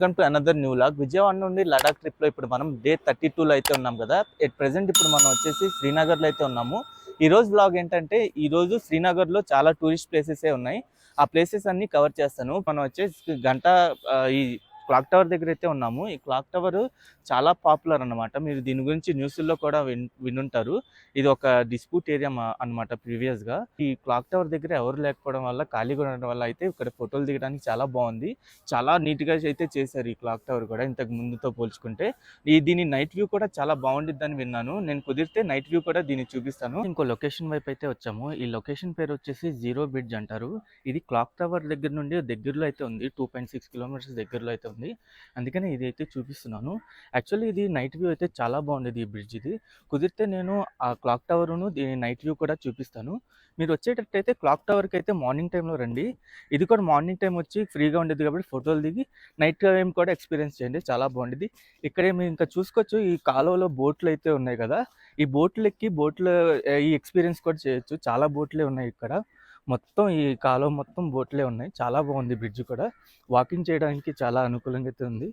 Welcome to another new vlog. Vijayawada నుండి లడాక్ ట్రిప్లో ఇప్పుడు మనం డే 32లో అయితే ఉన్నాం కదా. ఎట్ ప్రెసెంట్ ఇప్పుడు మనం వచ్చేసి శ్రీనగర్లో అయితే ఉన్నాము. ఈరోజు బ్లాగ్ ఏంటంటే ఈరోజు శ్రీనగర్లో చాలా టూరిస్ట్ ప్లేసెసే ఉన్నాయి. ఆ ప్లేసెస్ అన్నీ కవర్ చేస్తాను. మనం వచ్చేసి గంట ఈ క్లాక్ టవర్ దగ్గర అయితే ఉన్నాము. ఈ క్లాక్ టవర్ చాలా పాపులర్ అన్నమాట. మీరు దీని గురించి న్యూస్లో కూడా వినుంటారు. ఇది ఒక డిస్ప్యూట్ ఏరియా అన్నమాట ప్రీవియస్గా. ఈ క్లాక్ టవర్ దగ్గర ఎవరు లేకపోవడం వల్ల, ఖాళీగా ఉండడం వల్ల అయితే ఇక్కడ ఫోటోలు దిగడానికి చాలా బాగుంది. చాలా నీట్గా అయితే చేశారు ఈ క్లాక్ టవర్ కూడా ఇంతకు ముందుతో పోల్చుకుంటే. దీని నైట్ వ్యూ కూడా చాలా బాగుండిద్దని విన్నాను. నేను కుదిరితే నైట్ వ్యూ కూడా దీన్ని చూపిస్తాను. ఇంకో లొకేషన్ వైపు అయితే వచ్చాము. ఈ లొకేషన్ పేరు వచ్చేసి జీరో బ్రిడ్జ్ అంటారు. ఇది క్లాక్ టవర్ దగ్గర నుండి దగ్గరలో అయితే ఉంది. 2.6 కిలోమీటర్స్ దగ్గరలో అయితే ఉంది. అందుకని ఇది అయితే చూపిస్తున్నాను. యాక్చువల్లీ ఇది నైట్ వ్యూ అయితే చాలా బాగుండేది ఈ బ్రిడ్జ్. ఇది కుదిరితే నేను ఆ క్లాక్ టవర్ను దీని నైట్ వ్యూ కూడా చూపిస్తాను. మీరు వచ్చేటట్టయితే క్లాక్ టవర్కి అయితే మార్నింగ్ టైంలో రండి. ఇది కూడా మార్నింగ్ టైం వచ్చి ఫ్రీగా ఉండేది కాబట్టి ఫోటోలు దిగి నైట్ టైం కూడా ఎక్స్పీరియన్స్ చేయండి, చాలా బాగుండేది. ఇక్కడే మీరు ఇంకా చూసుకోవచ్చు, ఈ కాలువలో బోట్లు అయితే ఉన్నాయి కదా. ఈ బోట్లు ఎక్కి ఈ ఎక్స్పీరియన్స్ కూడా చేయొచ్చు. చాలా బోట్లే ఉన్నాయి ఇక్కడ. మొత్తం ఈ కాలువ మొత్తం బోట్లే ఉన్నాయి. చాలా బాగుంది బ్రిడ్జ్ కూడా. వాకింగ్ చేయడానికి చాలా అనుకూలంగా అయితే ఉంది.